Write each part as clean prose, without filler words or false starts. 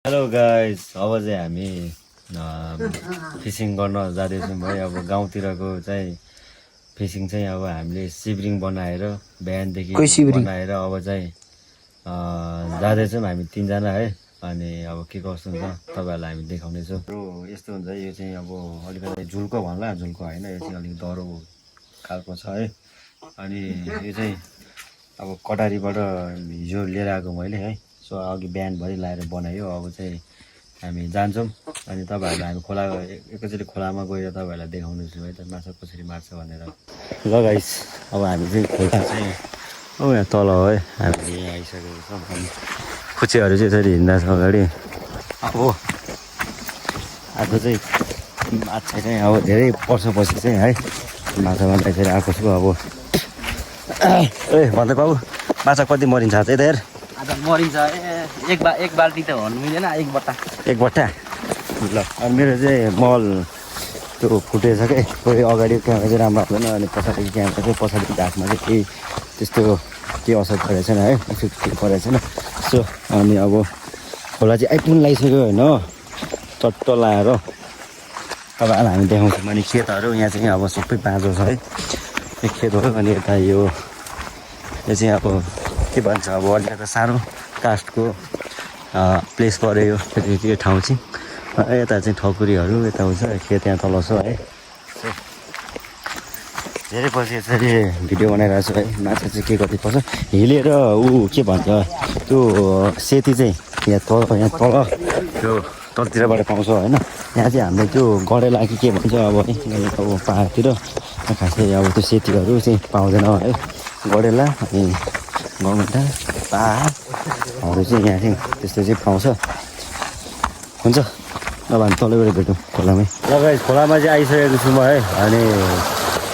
Hello guys, अब चाहिँ हामी फिसिङ गर्न जाँदैछौँ है। अब गाउँतिरको चाहिँ फिसिङ चाहिँ अब हामीले सिब्रिङ बनाएर बिहानदेखि बनाएर अब चाहिँ जाँदैछौँ हामी तिनजना है। अनि अब के कस्तो हुन्छ तपाईँहरूलाई हामी देखाउनेछौँ। यस्तो हुन्छ, यो चाहिँ अब अलिकति झुल्को भन्ला, झुल्को होइन, यो चाहिँ अलिक डह्रो खालको छ है। अनि यो चाहिँ अब कटारीबाट हिजो लिएर आएको मैले है। सो अघि बिहानभरि लाएर बनायो। अब चाहिँ हामी जान्छौँ अनि तपाईँहरूलाई हामी खोला एकैचोटि खोलामा गएर तपाईँहरूलाई देखाउनेछौँ है त माछा कसरी मार्छ भनेर। ल गाइस, अब हामी चाहिँ खोला चाहिँ यहाँ तल है, हामीले यहाँ आइसकेको छौँ। अनि खुच्चेहरू चाहिँ यसरी हिँड्दा छ अगाडि। अब आएको चाहिँ माछा चाहिँ अब धेरै वर्षपछि चाहिँ है माछा मार्दाखेरि आएको छु। अब ए भन्दै बाबु, माछा कति मरिन्छ चाहिँ त यार? आज मरिन्छ एक बाल्टी त भन्नु मिलेन, एक बट्टा। ल अनि मेरो चाहिँ मल त्यो फुटेछ क्या, कोही अगाडि क्यामेरा चाहिँ राम्रो आउँदैन, अनि पछाडिको क्यामेरा चाहिँ पछाडिको घाटमा चाहिँ केही त्यस्तो केही असर परेको छैन है, इफेक्ट परेको छैन। सो अनि अब खोला चाहिँ आइपुग्नु लागिसक्यो होइन, चट्ट लाएर तपाईँहरूलाई हामी देखाउँछौँ। अनि खेतहरू यहाँ चाहिँ अब सबै बाँझो छ है, यो खेत हो। अनि यता यो चाहिँ अब के भन्छ, अब अलिकति सानो कास्टको प्लेस पऱ्यो यो त्यो ठाउँ चाहिँ। यता चाहिँ ठकुरीहरू यता हुन्छ, खेत यहाँ तल छ है। धेरै पछि यसरी भिडियो बनाइरहेको छु है। माछा चाहिँ के कति पर्छ हिलेर के भन्छ त्यो सेती चाहिँ यहाँ तल त्यो तलतिरबाट पाउँछ होइन। यहाँ चाहिँ हामीले त्यो गडेला के भन्छ अब अब पाहाडतिर खासै अब त्यो सेतीहरू चाहिँ पाउँदैन है। गडेला अनि गङ्गटा पाहाडहरू चाहिँ यहाँ चाहिँ त्यस्तो चाहिँ पाउँछ। हुन्छ, अब हामी तलैबाट भेटौँ खोलामै। लगाइ खोलामा चाहिँ आइसकेको छु म है। अनि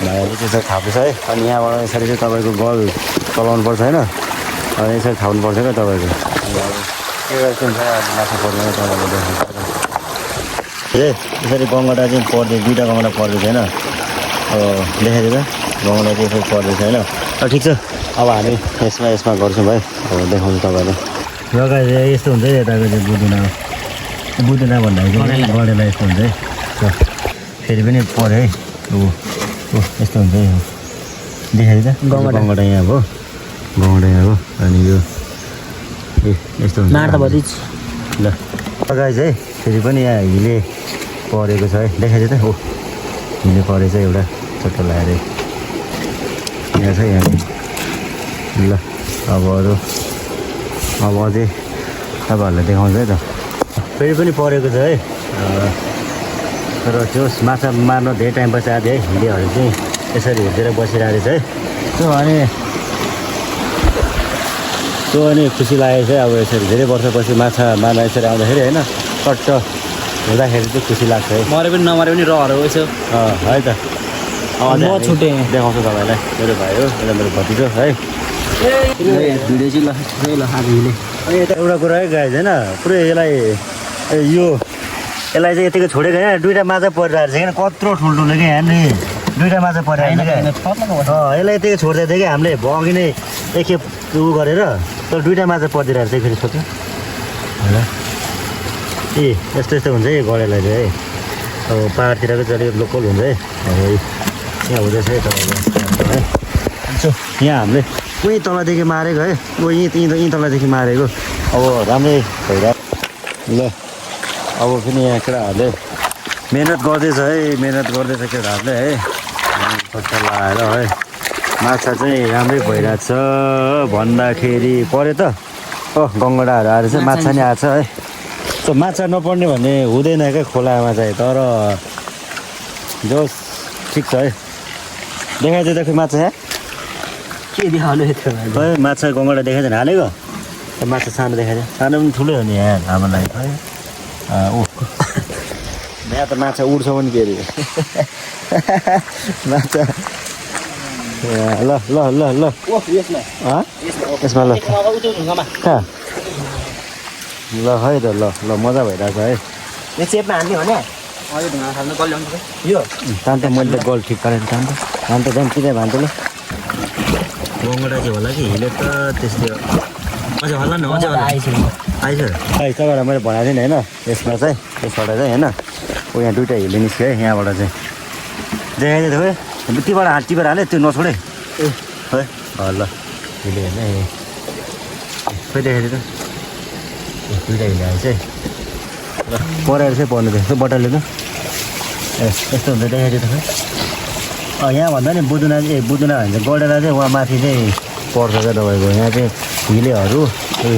भाइहरूले त्यसरी थाप्दैछ है। अनि यहाँबाट यसरी चाहिँ तपाईँको गल चलाउनु पर्छ होइन, अनि यसरी थाप्नुपर्छ क्या तपाईँको। के गर्छ हुन्छ माछा पर्दैन तपाईँले देख्नुहुन्छ ए यसरी गङ्गटा चाहिँ पर्दै, दुईवटा गङ्गटा पर्दैछ होइन। अब देखाइदिँदा गङ्गटा चाहिँ यसरी पर्दैछ होइन। ठिक छ, अब हामी यसमा गर्छौँ भाइ, अब देखाउँछु तपाईँलाई। लगाइ यस्तो हुन्छ है, यताको चाहिँ बुदुना भन्दाखेरि गडेला यस्तो हुन्छ है। फेरि पनि पऱ्यो है, यस्तो हुन्छ है। देखाइदिँदा गङ्गटा यहाँ हो, गङ्गटा यहाँ हो। अनि यो यस्तो हुन्छ ल लगाइ चाहिँ फेरि पनि यहाँ हिले परेको छ है। देखाइदियो त हो, हिले परेछ एउटा चट्ट लगाएर यहाँ छ यहाँ। ल अब अरू अब अझै तपाईँहरूलाई देखाउँछ है त। फेरि पनि परेको छ है। तर त्यो माछा मार्न धेरै टाइम पछि आएको है। हिलेहरू चाहिँ यसरी हिँडेर बसिरहेको छ है। अनि खुसी लागेको छ है। अब यसरी धेरै वर्षपछि माछा मार्न यसरी आउँदाखेरि होइन, चट्ट हुँदाखेरि चाहिँ खुसी लाग्छ है। मरे पनि नमरे पनि रहर हो यसो है त। म छुटेँ देखाउँछु तपाईँलाई। मेरो भाइ हो, एउटा मेरो भतिजो है। भिडियो चाहिँ ल आज हिले। अनि यता एउटा कुरा है गाइज होइन, पुरै यसलाई चाहिँ यतिको छोडेको होइन, दुईवटा माछा परिरहेको छ किन, कत्रो ठुल्ठुलो क्या यहाँ नि दुईवटा माछा परिरहेको छ क्या। यसलाई यतिको छोड्दै थियो कि हामीले अघि नै एकखेप उ गरेर, तर दुईवटा माछा परिदिरहेको छ फेरि सोध्नु होइन। ए यस्तो हुन्छ है गडेलाई चाहिँ है। अब पाहाडतिरको चाहिँ अलिक लोकल हुन्छ है। अब यहाँ हुँदैछ है तपाईँको है। यहाँ हामीले उहीँ तलदेखि मारेको है, यहीँ तलदेखि मारेको। अब राम्रै भइरहेको। ल अब पनि यहाँ केटाहरूले मिहिनेत गर्दैछ है, मिहिनेत गर्दैछ केटाहरूले है। खर्च लगाएर है माछा चाहिँ राम्रै भइरहेको छ भन्दाखेरि पऱ्यो त। गङ्गडाहरू आएर चाहिँ माछा नि आएको छ है। त्यो माछा नपर्ने भन्ने हुँदैन क्या खोलामा चाहिँ, तर जोस् ठिक छ है। देखाइदियो देखि माछा यहाँ के देखाउनु है। माछा गङ्गडा देखाइदिएन हालेको, माछा सानो देखाइदियो। सानो पनि ठुलै हो नि यहाँ हाम्रो लागि है। यहाँ त माछा उड्छ पनि के अरे माछा। ल ल ल ल यसमा ल कहाँ ल है त। ल मजा भइरहेको छ है। यो चेपमा हान्ने भने यो तान्त मैले गोल ठिक पारेँ। तान्त जान्छ कि भान्छु ल। गङ्गडा चाहिँ होला कि हिले त त्यस्तै हो। अझै हल्ला न अझै हल्ला आइस तपाईँलाई मैले भनेको थिएँ नि होइन यसमा चाहिँ यसबाट चाहिँ होइन ऊ यहाँ दुइटा हिले निस्क्यो है यहाँबाट चाहिँ देखाइदियो त खोइ त्यहीबाट टिपेर हाल्यो त्यो नछोडे है ल हिले हेर्ने खोइ देखाइदियो त दुइटा हिले आएछ है ल परेर चाहिँ पर्नु थियो यसो बटलले त यस्तो हुन्छ देखाइदियो त खोइ यहाँ भन्दा नि बुदुना भन्छ गडेर चाहिँ उहाँ माथि चाहिँ पर्छ क्या तपाईँको यहाँ चाहिँ हिलेहरू त्यो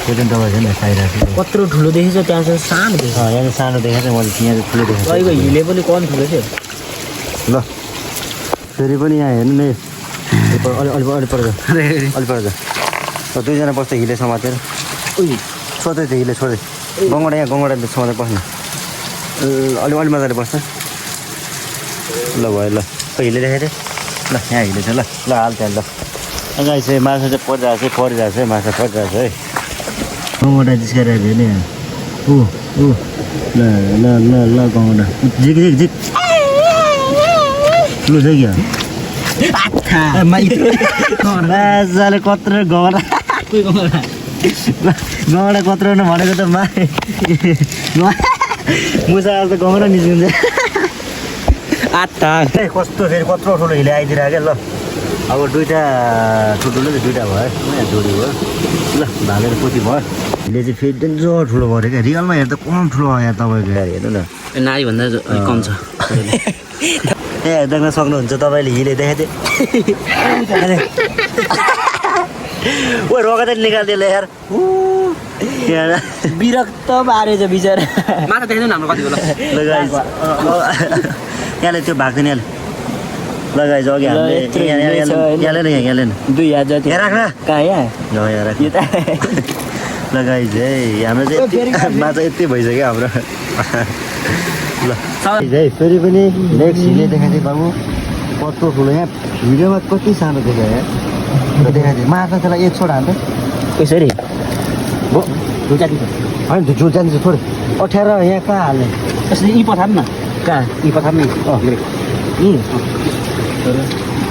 चाहिँ तपाईँ चाहिँ खाइरहेको छु कत्रो ठुलो देखेछ त्यहाँ चाहिँ सानो देखेछ यहाँ चाहिँ सानो देखेको छ मैले यहाँ चाहिँ ठुलो देखेको तपाईँको हिले पनि कम ठुलो थियो ल फेरि पनि यहाँ हेर्नु नि अलि पर दुईजना बस्छ हिले समातेर सोध्दै थियो हिले छोड्दै गङ्गडा यहाँ गङ्गडा समातेर बस्नु अलि मजाले बस्छ ल भयो ल हिले देखाइदियो ल यहाँ हिले छ ल हाल त्यहाँ ल गाई चाहिँ माछा चाहिँ परिरहेको छ माछा परिरहेको छ है गङ्गडा जिस्काएर हेऱ्यो नि ल गङ्गडा झिक लु चाहिँ क्या माजाले कत्रो गङ्गडा कत्रो भनेको त मुसा त गङ्गडा निस्किन्छ आत्ता कस्तो फेरि कत्रो ठुलो हिले आइदिरहेको क्या ल अब दुइटा ठुल्ठुलो चाहिँ दुइटा भयो यहाँ जोडी भयो ल भालेर पोती भयो हिले चाहिँ फेरि डेन्जर ठुलो भयो क्या रियलमा हेर्दा कम ठुलो भयो यहाँ तपाईँको यहाँ हेर्नु न नारीभन्दा कम छ ए देख्न सक्नुहुन्छ तपाईँले हिले देखाइदिए ओ रगत निकालिदियो ल यार विरक्त पारेछ बिचरा माछा देख्दैन हाम्रो कति बेला यहाँले त्यो भएको नि लगाइज अघि हामीले यहाँले 2 हात जति यहाँ राख्न कहाँ यहाँ राख लगाइज है हाम्रो चाहिँ माछा यति भइसक्यो हाम्रो ल है फेरि पनि नेक्स्ट हिले देखाइदिएँ बाबु कत्रो ठुलो यहाँ भिडियोमा कति सानो देखायो यहाँ देखाइदिएँ माछा त्यसलाई एक छोड हाल्छ कसरी होइन त्यो झुल जान्छ थोरै अठ्याएर यहाँ कहाँ हाल्ने यसरी यी पठाम न कहाँ यी पठाम नि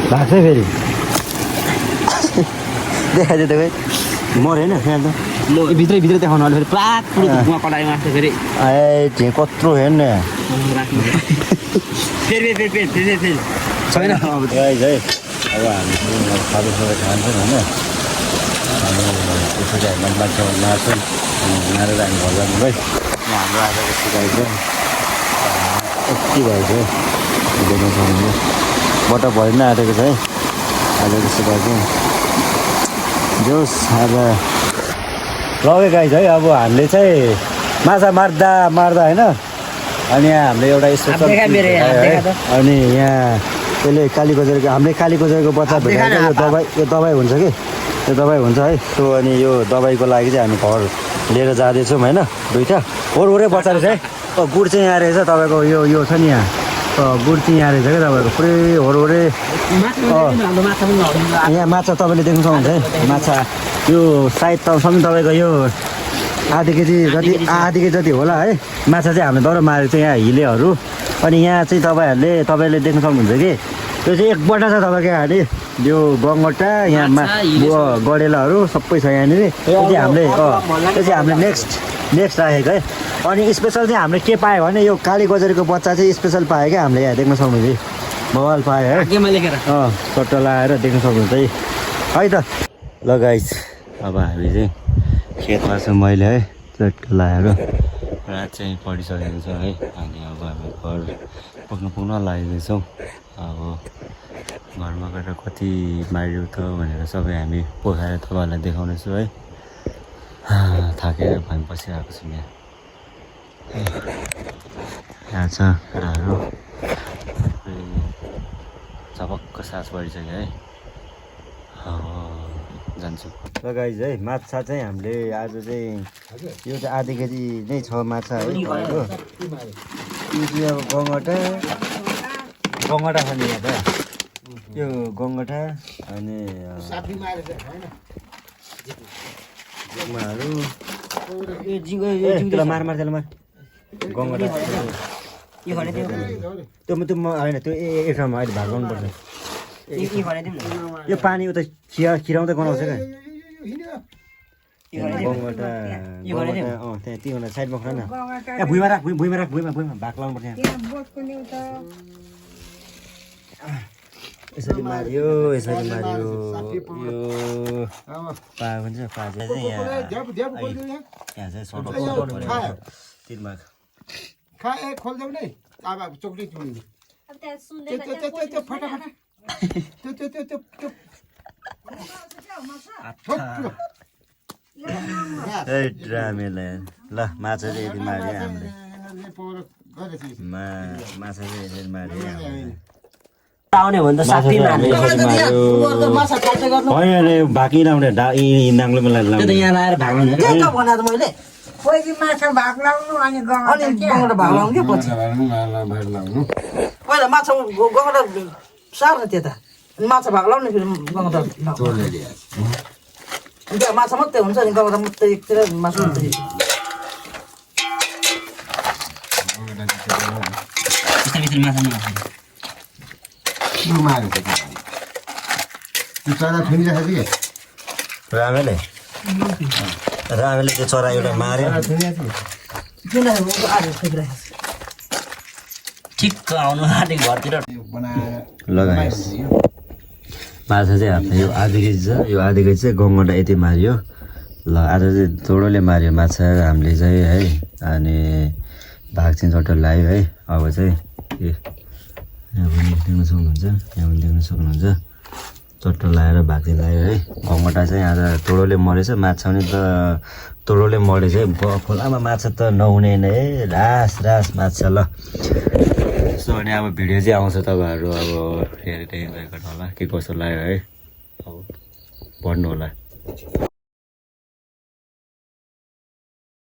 भएको छ फेरि देखाइदियो त खोइ मऱ्यो होइन यहाँ त ल भित्रै देखाउनु अहिले फेरि प्लाट पुरो पलायो माछा फेरि ए त्यहाँ कत्रो हेर्नु फेरि छैन अब गाइज है अब हामी खाँदै खान्छौँ होइन हामी त्यसरी हामीलाई माछा मार्छौँ मारेर हामी घर जानु है हाम्रो आजको सिकाइ चाहिँ यति भएको छ देख्न सक्नुहुन्छ बटा भरि नै आँटेको छ है आजको सिकाइ चाहिँ जोस् आज लगे गाइज है अब हामीले चाहिँ माछा मार्दा होइन अनि यहाँ हामीले एउटा स्पेसल अनि यहाँ त्यसले कालीकोजरको हामीले कालीकोजरको बच्चा भेटाएको यो दबाई हुन्छ कि यो दबाई हुन्छ है त्यो अनि यो दबाईको लागि चाहिँ हामी घर लिएर जाँदैछौँ होइन दुइटा होरै बच्चाहरू चाहिँ गुड चाहिँ यहाँ रहेछ तपाईँको यो छ नि यहाँ गुड चाहिँ यहाँ रहेछ क्या तपाईँको पुरै होरै यहाँ माछा तपाईँले देख्न सक्नुहुन्छ है माछा यो सायद तबसम्म तपाईँको यो आधी केजी जति होला है माछा चाहिँ हामीले दौरा मारेको छ यहाँ हिलेहरू अनि यहाँ चाहिँ तपाईँले देख्न सक्नुहुन्छ कि त्यो चाहिँ एक बटा छ तपाईँको यहाँले यो गङ्गटा यहाँ गडेलाहरू सबै छ यहाँनिर त्यो चाहिँ हामीले नेक्स्ट राखेको है अनि स्पेसल चाहिँ हामीले के पायो भने यो काली गजरीको बच्चा चाहिँ स्पेसल पायो क्या हामीले यहाँ देख्न सक्नुहुन्छ बवाल पायो है सट्ट लगाएर देख्न सक्नुहुन्छ है त ल गाइस अब हामी चाहिँ खेतमा छु मैले है चट्ट लगाएर रात चाहिँ पढिसकेको छ है अनि अब हामी घर पुग्न लागेको अब घरमा गएर कति मारियो त भनेर सबै हामी पोखाएर तपाईँहरूलाई देखाउनेछु है थाकेर हामी बसिरहेको छौँ यहाँ छ केटाहरू झपक्क सास बढिसक्यो है जान्छु ल गाइज है माछा चाहिँ हामीले आज चाहिँ यो चाहिँ आधी केजी नै छ माछा है यो चाहिँ अब गङ्गटा छ नि यहाँ त यो गङ्गटा अनि मार गङ्गटा त्यो होइन त्यो एक ठाउँमा अहिले भाग गर्नुपर्छ यो पानी उता खिराउँदै गनाउँछ क्या गङ्गटा त्यहाँ तीवटा साइडमा खडा न ए भुइँमा राख भुइँमा भाग लाउनु पर्छ यसरी मार्यो यो पा भन्छ पा चाहिँ यहाँ चाहिँ सर्ट तिनमा खा ए खोल देऊ नै अब चोकली चुनी त्यो फटाफट त्यो ड्रामेलाई ल माछा चाहिँ यति मार्यो हामीले माछा चाहिँ यसरी मार्यो आउने भने त साथी होइन बाँकी लाउने नाङ्लो मलाई त्यो त यहाँ आएर भाग्नु नि त्यो त भने त मैले पहिला माछा भाग लाउनु अनि गङ्गटा भाग लाउनु के पछि पहिला माछा गङ्गटा सार्ने त्यता माछा भाग लाउने फेरि गङ्गटा त्यहाँ माछा मात्रै हुन्छ नि गङ्गटा मात्रै एकतिर मासु मात्रै माछा रामेले त्यो चरा एउटा मार्यो ठिक्क आउनु आँटेको घरतिर लगायो माछा चाहिँ हाम्रो यो आधी केजी छ यो आधी केजी चाहिँ गङ्गटा यति मार्यो ल आज चाहिँ थोडोले मार्यो माछा हामीले चाहिँ है अनि भाग चाहिँ चट्ट लगायो है अब चाहिँ यहाँ पनि देख्न सक्नुहुन्छ चट्ट लगाएर भाग चाहिँ लगायो है गङ्गटा चाहिँ आज तोडोले मरेछ माछा पनि त तोडोले मरेछ है खोलामा माछा त नहुने नै है रास माछा ल सो अनि अब भिडियो चाहिँ आउँछ तपाईँहरू अब हेरेर इन्जोय गर्नु होला के कसो लाग्यो है अब पढ्नु होला